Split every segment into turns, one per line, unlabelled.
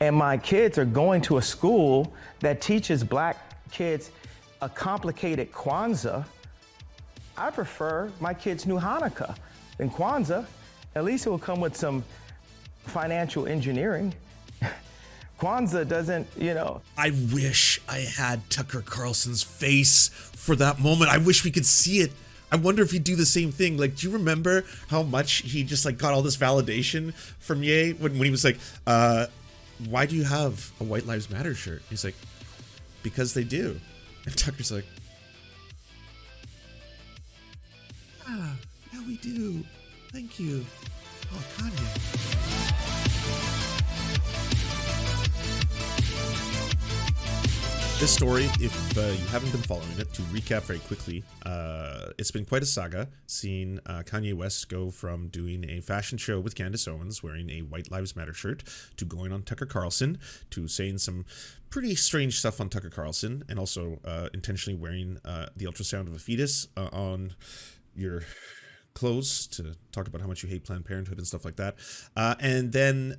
and my kids are going to a school that teaches black kids a complicated Kwanzaa, I prefer my kids knew Hanukkah than Kwanzaa. At least it will come with some financial engineering. Kwanzaa doesn't, you know.
I wish I had Tucker Carlson's face for that moment. I wish we could see it. I wonder if he'd do the same thing. Like, do you remember how much he just like got all this validation from Ye when he was like, why do you have a White Lives Matter shirt? He's like, because they do. And Tucker's like, yeah, we do. Thank you. Oh, Kanye. This story, if you haven't been following it, to recap very quickly, it's been quite a saga, seeing Kanye West go from doing a fashion show with Candace Owens wearing a White Lives Matter shirt to going on Tucker Carlson to saying some pretty strange stuff on Tucker Carlson, and also intentionally wearing the ultrasound of a fetus on your clothes to talk about how much you hate Planned Parenthood and stuff like that, and then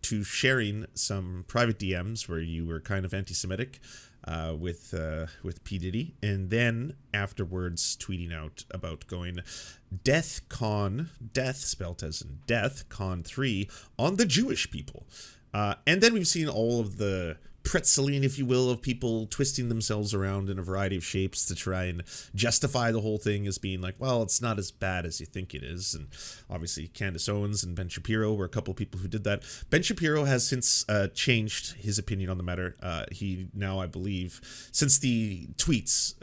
to sharing some private DMs where you were kind of anti-Semitic with P. Diddy, and then afterwards tweeting out about going death spelt as in death con 3 on the Jewish people, and then we've seen all of the pretzeling, if you will, of people twisting themselves around in a variety of shapes to try and justify the whole thing as being like, well, it's not as bad as you think it is. And obviously Candace Owens and Ben Shapiro were a couple of people who did that. Ben Shapiro has since changed his opinion on the matter. He now, I believe, since the tweets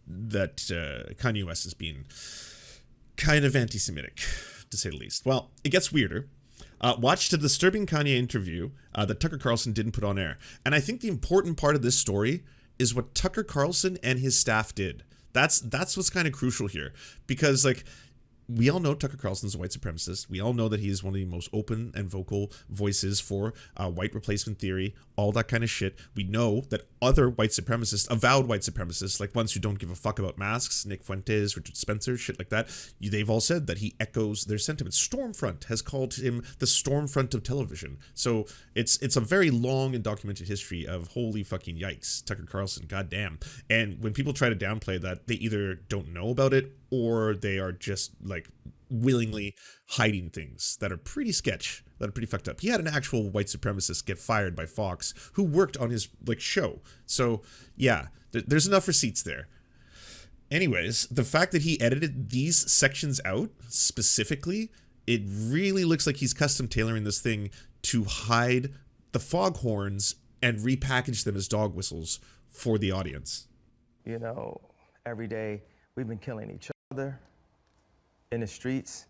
that Kanye West is being kind of anti-Semitic, to say the least. Well, it gets weirder. Watch the disturbing Kanye interview that Tucker Carlson didn't put on air. And I think the important part of this story is what Tucker Carlson and his staff did. That's what's kind of crucial here. Because, like, we all know Tucker Carlson's a white supremacist. We all know that he is one of the most open and vocal voices for white replacement theory, all that kind of shit. We know that other white supremacists, avowed white supremacists, like ones who don't give a fuck about masks, Nick Fuentes, Richard Spencer, shit like that, they've all said that he echoes their sentiments. Stormfront has called him the Stormfront of television. So it's a very long and documented history of holy fucking yikes, Tucker Carlson, goddamn. And when people try to downplay that, they either don't know about it or they are just like willingly hiding things that are pretty sketch, that are pretty fucked up. He had an actual white supremacist get fired by Fox who worked on his like show. So yeah, there's enough receipts there. Anyways, the fact that he edited these sections out specifically, it really looks like he's custom tailoring this thing to hide the foghorns and repackage them as dog whistles for the audience.
You know, every day we've been killing each other in the streets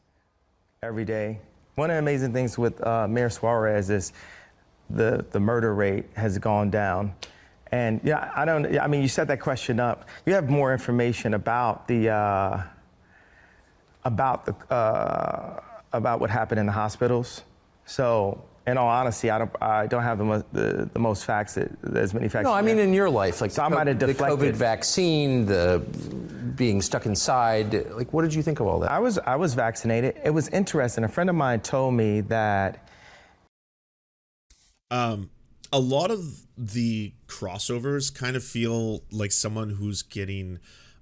every day. One of the amazing things with Mayor Suarez is the murder rate has gone down. And yeah, I mean, you set that question up. You have more information about about what happened in the hospitals. So, in all honesty, I don't have the most facts, as many facts.
No, I mean in your life, like
so I might have deflected.
The COVID vaccine, the being stuck inside. Like, what did you think of all that?
I was vaccinated. It was interesting. A friend of mine told me that
a lot of the crossovers kind of feel like someone who's getting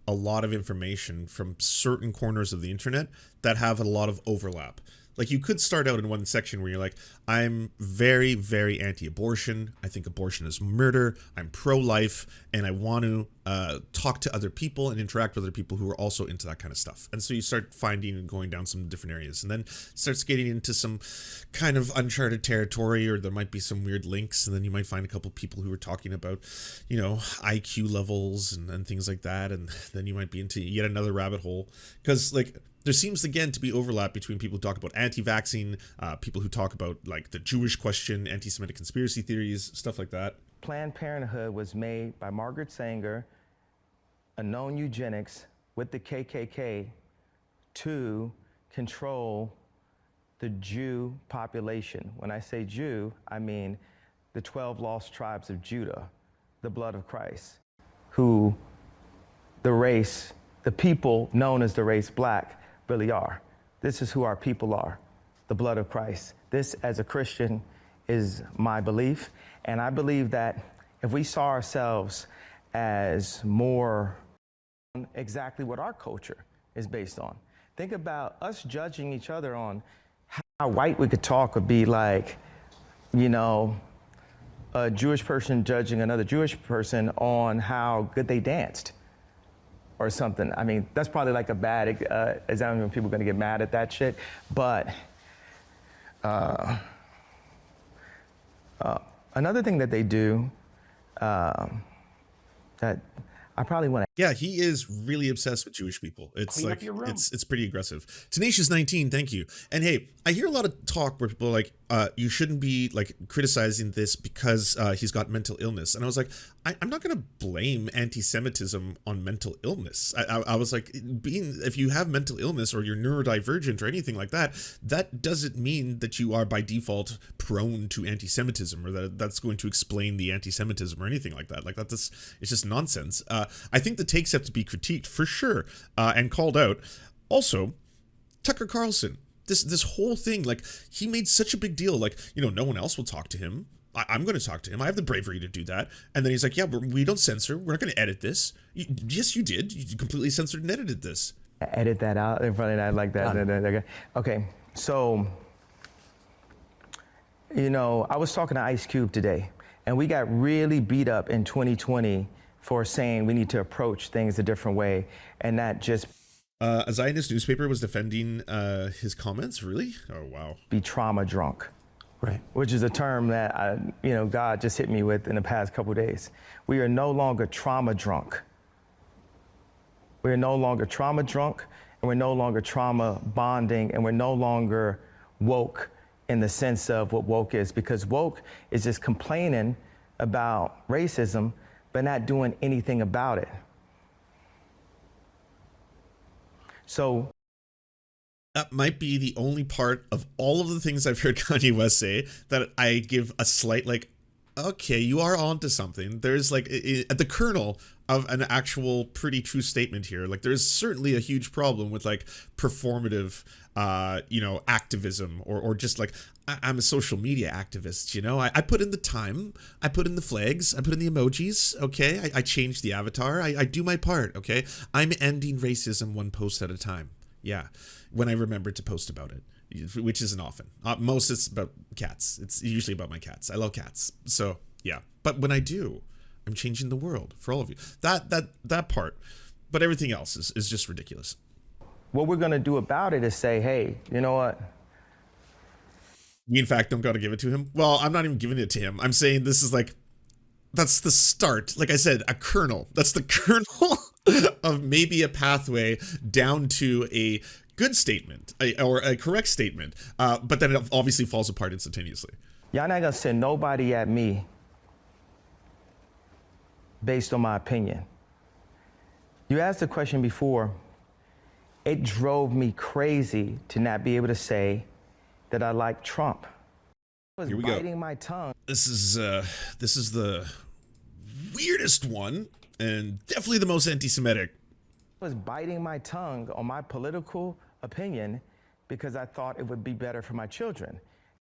a lot of information from certain corners of the internet that have a lot of overlap. Like, you could start out in one section where you're like, I'm very, very anti-abortion. I think abortion is murder. I'm pro-life. And I want to talk to other people and interact with other people who are also into that kind of stuff. And so you start finding and going down some different areas. And then it starts getting into some kind of uncharted territory, or there might be some weird links. And then you might find a couple people who are talking about, you know, IQ levels and things like that. And then you might be into yet another rabbit hole. Because, like, there seems, again, to be overlap between people who talk about anti-vaccine, people who talk about, like, the Jewish question, anti-Semitic conspiracy theories, stuff like that.
Planned Parenthood was made by Margaret Sanger, a known eugenics, with the KKK to control the Jew population. When I say Jew, I mean the 12 lost tribes of Judah, the blood of Christ, who the people known as the race black really are. This is who our people are, the blood of Christ. This, as a Christian, is my belief. And I believe that if we saw ourselves as more exactly what our culture is based on. Think about us judging each other on how white we could talk would be like, you know, a Jewish person judging another Jewish person on how good they danced or something. I mean, that's probably like a bad example when people are gonna get mad at that shit. But another thing that they do that I probably want to.
Yeah, he is really obsessed with Jewish people. It's like it's pretty aggressive. Tenacious 19, thank you. And hey, I hear a lot of talk where people are like, you shouldn't be like criticizing this because he's got mental illness. And I was like, I'm not going to blame anti-Semitism on mental illness. I was like, if you have mental illness or you're neurodivergent or anything like that, that doesn't mean that you are by default prone to anti-Semitism or that that's going to explain the anti-Semitism or anything like that. Like it's just nonsense. I think the takes have to be critiqued for sure and called out. Also, Tucker Carlson. This whole thing, like, he made such a big deal, like, you know, no one else will talk to him. I'm going to talk to him. I have the bravery to do that. And then he's like, yeah, we don't censor. We're not going to edit this. Yes, you did. You completely censored and edited this.
Edit that out in front of that like that. Okay, so, you know, I was talking to Ice Cube today, and we got really beat up in 2020 for saying we need to approach things a different way, and not just
a Zionist newspaper was defending his comments, really? Oh, wow.
Be trauma drunk.
Right.
Which is a term that, God just hit me with in the past couple of days. We are no longer trauma drunk. We are no longer trauma drunk, and we're no longer trauma bonding, and we're no longer woke in the sense of what woke is, because woke is just complaining about racism, but not doing anything about it. So
that might be the only part of all of the things I've heard Kanye West say that I give a slight, like, okay, you are onto something. There's like at the kernel of an actual pretty true statement here. Like, there's certainly a huge problem with like performative, activism or just like, I'm a social media activist, you know, I put in the time, I put in the flags, I put in the emojis. Okay. I change the avatar. I do my part. Okay. I'm ending racism one post at a time. Yeah. When I remember to post about it, which isn't often. Most it's about cats. It's usually about my cats. I love cats. So yeah, but when I do, I'm changing the world for all of you. That part, but everything else is just ridiculous.
What we're going to do about it is say, hey, you know what?
We in fact don't got to give it to him. Well, I'm not even giving it to him. I'm saying this is like, that's the start. Like I said, a kernel. That's the kernel of maybe a pathway down to a good statement or a correct statement. But then it obviously falls apart instantaneously.
Y'all not gonna send nobody at me based on my opinion. You asked the question before. It drove me crazy to not be able to say that I like Trump. I was
Here we
biting
go.
my tongue.
This is the weirdest one and definitely the most anti-Semitic.
I was biting my tongue on my political opinion because I thought it would be better for my children.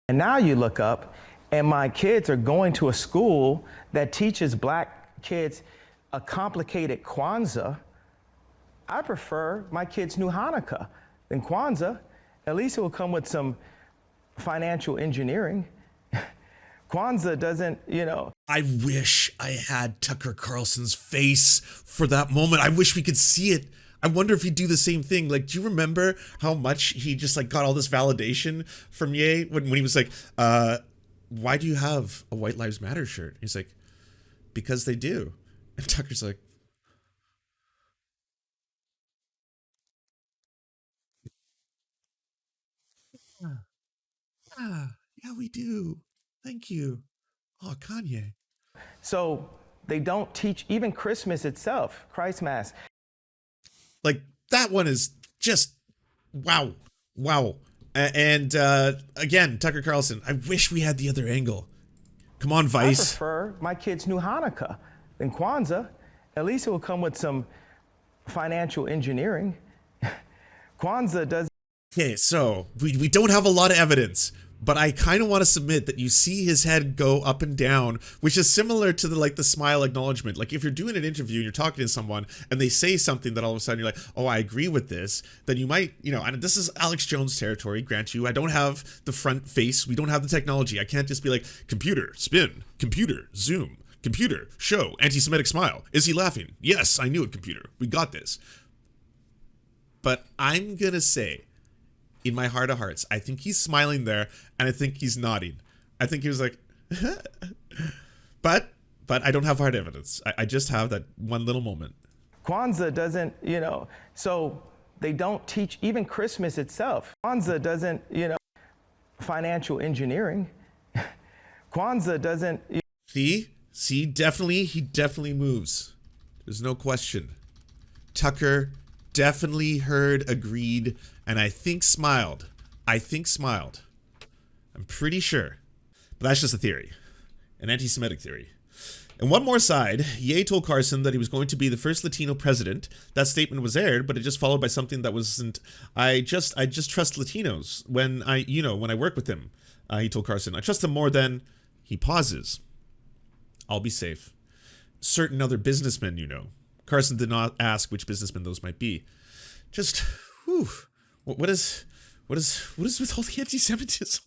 And now you look up and my kids are going to a school that teaches black kids a complicated Kwanzaa. I prefer my kids knew Hanukkah than Kwanzaa. At least it will come with some financial engineering. Kwanzaa doesn't,
I wish I had Tucker Carlson's face for that moment. I wish we could see it. I wonder if he'd do the same thing. Like, do you remember how much he just like got all this validation from Ye when he was like, why do you have a White Lives Matter shirt? He's like, because they do. And Tucker's like, yeah, we do. Thank you. Oh, Kanye.
So they don't teach even Christmas itself, Christ Mass.
Like, that one is just wow. And again, Tucker Carlson, I wish we had the other angle. Come on, Vice.
I prefer my kids knew Hanukkah than Kwanzaa. At least it will come with some financial engineering. Kwanzaa does.
Okay, so we don't have a lot of evidence, but I kind of want to submit that you see his head go up and down, which is similar to the smile acknowledgement. Like if you're doing an interview and you're talking to someone and they say something that all of a sudden you're like, oh, I agree with this, then you might, and this is Alex Jones territory, grant you. I don't have the front face. We don't have the technology. I can't just be like, computer, spin, computer, zoom, computer, show, anti-Semitic smile. Is he laughing? Yes, I knew it, computer. We got this. But I'm going to say, in my heart of hearts, I think he's smiling there, and I think he's nodding. I think he was like, but I don't have hard evidence. I just have that one little moment.
Kwanzaa doesn't, so they don't teach even Christmas itself. Kwanzaa doesn't, financial engineering. Kwanzaa doesn't.
See, definitely, he definitely moves. There's no question. Tucker definitely heard, agreed, and I think smiled. I'm pretty sure. But that's just a theory. An anti-Semitic theory. And one more side, Ye told Carlson that he was going to be the first Latino president. That statement was aired, but it just followed by something that wasn't. I just trust Latinos when I work with them. He told Carlson, I trust them more than. He pauses. I'll be safe. Certain other businessmen, Carlson did not ask which businessmen those might be. Just, whew, what is with all the anti-Semitism?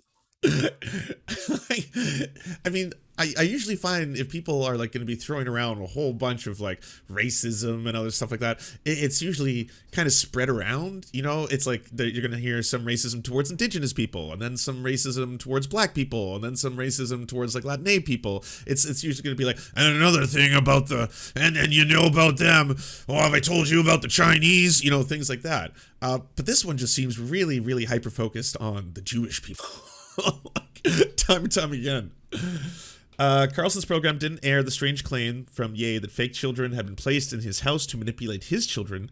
I mean, I usually find if people are like going to be throwing around a whole bunch of like racism and other stuff like that, it's usually kind of spread around. It's like you're going to hear some racism towards indigenous people, and then some racism towards black people, and then some racism towards like Latin people. It's usually going to be like, and another thing about and about them. Oh, have I told you about the Chinese? Things like that. But this one just seems really, really hyper focused on the Jewish people. Time and time again. Carlson's program didn't air the strange claim from Ye that fake children had been placed in his house to manipulate his children.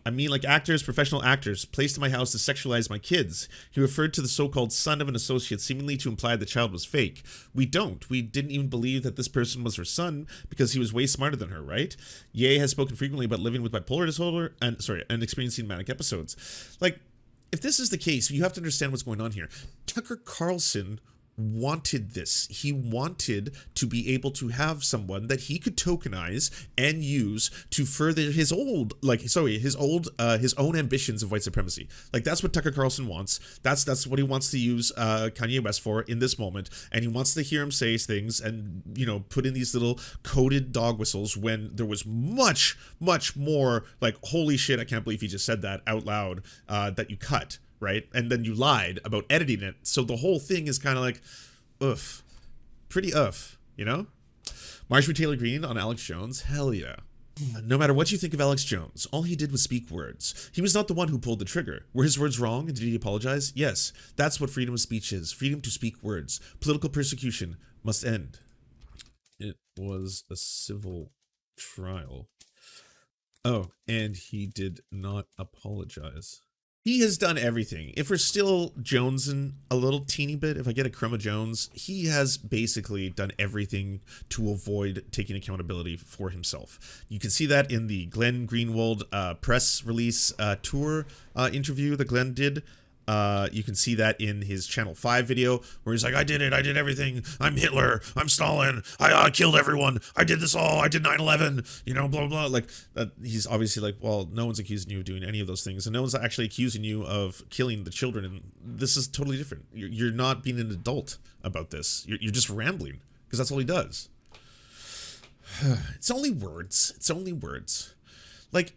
I mean, like actors, professional actors, placed in my house to sexualize my kids. He referred to the so-called son of an associate seemingly to imply the child was fake. We didn't even believe that this person was her son because he was way smarter than her, right? Ye has spoken frequently about living with bipolar disorder and experiencing manic episodes. Like, if this is the case, you have to understand what's going on here. Tucker Carlson wanted this. He wanted to be able to have someone that he could tokenize and use to further his own ambitions of white supremacy. Like that's what Tucker Carlson wants. That's what he wants to use Kanye West for in this moment. And he wants to hear him say things and put in these little coded dog whistles when there was much, much more like, holy shit, I can't believe he just said that out loud, that you cut. Right? And then you lied about editing it. So the whole thing is kind of like, pretty Marjorie Taylor Greene on Alex Jones. Hell yeah. No matter what you think of Alex Jones, all he did was speak words. He was not the one who pulled the trigger. Were his words wrong and did he apologize? Yes. That's what freedom of speech is. Freedom to speak words. Political persecution must end. It was a civil trial. Oh, and he did not apologize. He has done everything. If we're still jonesing a little teeny bit, if I get a crumb of Jones, he has basically done everything to avoid taking accountability for himself. You can see that in the Glenn Greenwald press release tour interview that Glenn did. You can see that in his Channel 5 video where he's like, I did it. I did everything. I'm Hitler. I'm Stalin. I killed everyone. I did this all. I did 9/11, blah, blah. Like he's obviously like, well, no one's accusing you of doing any of those things. And no one's actually accusing you of killing the children. And this is totally different. You're not being an adult about this. You're just rambling because that's all he does. It's only words. Like,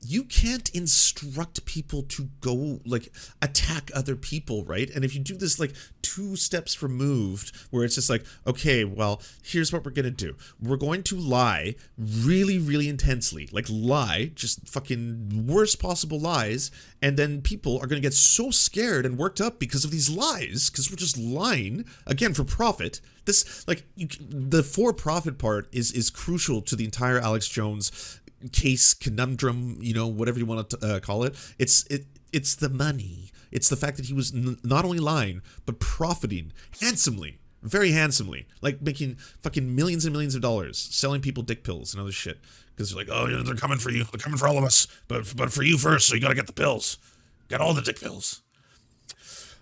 you can't instruct people to go like attack other people, right? And if you do this like 2 steps removed where it's just like, okay, well, here's what we're gonna do. We're going to lie really, really intensely, like lie, just fucking worst possible lies. And then people are gonna get so scared and worked up because of these lies, because we're just lying again for profit. This the for-profit part is crucial to the entire Alex Jones case, conundrum, whatever you want to call it. It's the money. It's the fact that he was not only lying but profiting handsomely, very handsomely, like making fucking millions and millions of dollars selling people dick pills and other shit because they're like, oh yeah, they're coming for you, they're coming for all of us, but for you first, so you gotta get the pills, get all the dick pills.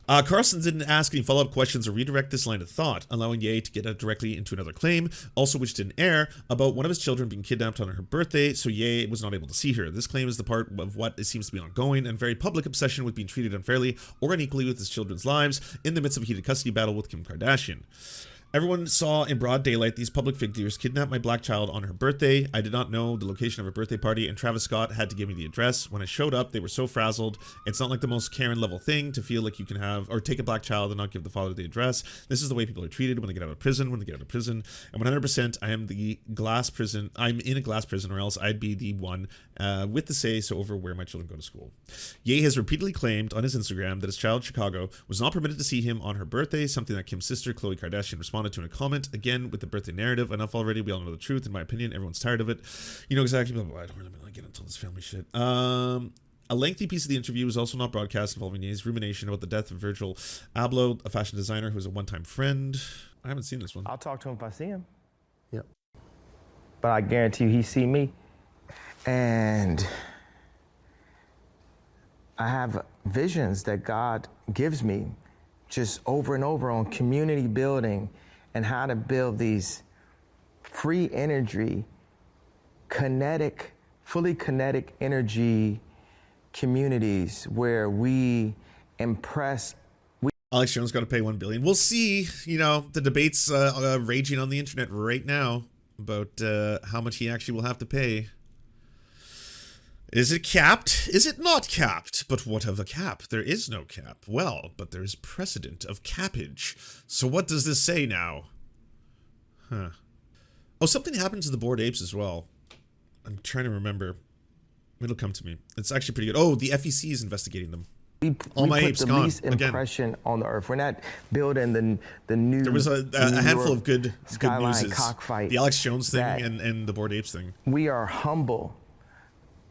Carlson didn't ask any follow-up questions or redirect this line of thought, allowing Ye to get directly into another claim, also which didn't air, about one of his children being kidnapped on her birthday, so Ye was not able to see her. This claim is the part of what it seems to be ongoing and very public obsession with being treated unfairly or unequally with his children's lives in the midst of a heated custody battle with Kim Kardashian. Everyone saw in broad daylight these public figures kidnap my black child on her birthday. I did not know the location of her birthday party, and Travis Scott had to give me the address. When I showed up, they were so frazzled. It's not like the most Karen level thing to feel like you can have or take a black child and not give the father the address. This is the way people are treated when they get out of prison, And 100% I am the glass prison. I'm in a glass prison, or else I'd be the one with the say so over where my children go to school. Ye has repeatedly claimed on his Instagram that his child, Chicago, was not permitted to see him on her birthday, something that Kim's sister, Khloe Kardashian, responded to in a comment. Again, with the birthday narrative, enough already. We all know the truth. In my opinion, everyone's tired of it. You know exactly. Blah, blah, blah. I don't really want to get into this family shit. A lengthy piece of the interview was also not broadcast, involving Ye's rumination about the death of Virgil Abloh, a fashion designer who was a one-time friend. I haven't seen this one.
I'll talk to him if I see him.
Yep.
But I guarantee you he see me. And I have visions that God gives me just over and over on community building and how to build these free energy, kinetic, fully kinetic energy communities where we impress.
Alex Jones got to pay $1 billion. We'll see. You know, the debates raging on the internet right now about how much he actually will have to pay. Is it capped? Is it not capped? But what of a cap? There is no cap. Well, but there is precedent of cappage. So what does this say now? Huh. Oh, something happened to the Bored Apes as well. I'm trying to remember. It'll come to me. It's actually pretty good. Oh, the FEC is investigating them.
We
my
put
apes
the
gone
least impression on the earth. We're not building the new.
There was a handful of good news.
Cockfight.
The Alex Jones thing and the Bored Apes thing.
We are humble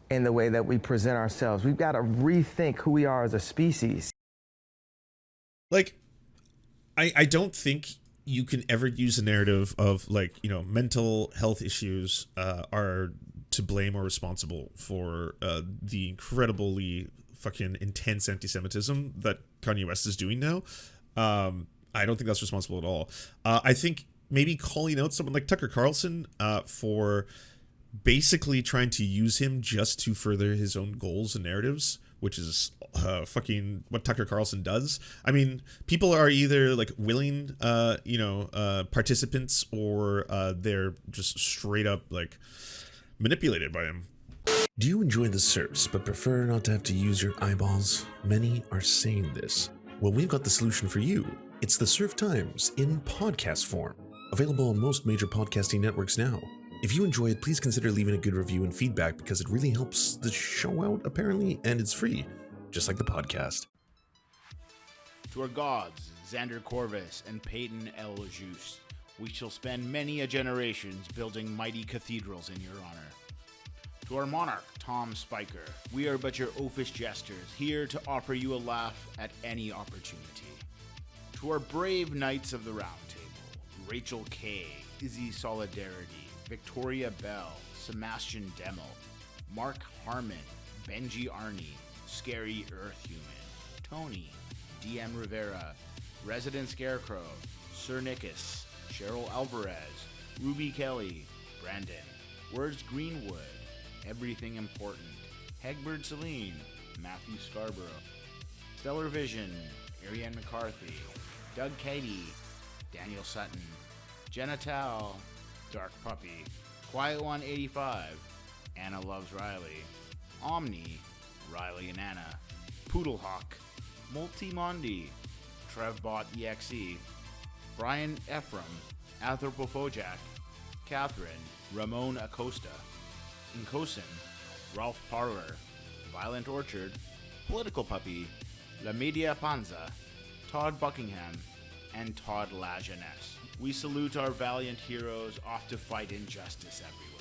in the way that we present ourselves. We've got to rethink who we are as a species.
Like, I don't think you can ever use a narrative of, like, you know, mental health issues are to blame or responsible for the incredibly fucking intense anti-Semitism that Kanye West is doing now. I don't think that's responsible at all. I think maybe calling out someone like Tucker Carlson for basically trying to use him just to further his own goals and narratives, which is fucking what Tucker Carlson does. I mean, people are either like willing, participants, or they're just straight up like manipulated by him.
Do you enjoy the Serfs but prefer not to have to use your eyeballs? Many are saying this. Well, we've got the solution for you. It's the Serf Times in podcast form, available on most major podcasting networks now. If you enjoy it, please consider leaving a good review and feedback, because it really helps the show out, apparently, and it's free, just like the podcast.
To our gods, Xander Corvus and Peyton L. Juste, we shall spend many a generations building mighty cathedrals in your honor. To our monarch, Tom Spiker, we are but your oafish jesters, here to offer you a laugh at any opportunity. To our brave knights of the Round Table, Rachel K., Izzy Solidarity, Victoria Bell, Sebastian Demmel, Mark Harmon, Benji Arney, Scary Earth Human, Tony, DM Rivera, Resident Scarecrow, Sir Nickus, Cheryl Alvarez, Ruby Kelly, Brandon, Words Greenwood, Everything Important, Hegbert Celine, Matthew Scarborough, Stellar Vision, Ariane McCarthy, Doug Cady, Daniel Sutton, Jenna Tao, Dark Puppy, Quiet One 85, Anna Loves Riley, Omni, Riley and Anna, Poodlehawk, Multimondi, Trevbot EXE, Brian Ephraim, Anthropophojack, Catherine, Ramon Acosta, Incosin, Ralph Parler, Violent Orchard, Political Puppy, La Media Panza, Todd Buckingham, and Todd La Jeunesse. We salute our valiant heroes off to fight injustice everywhere.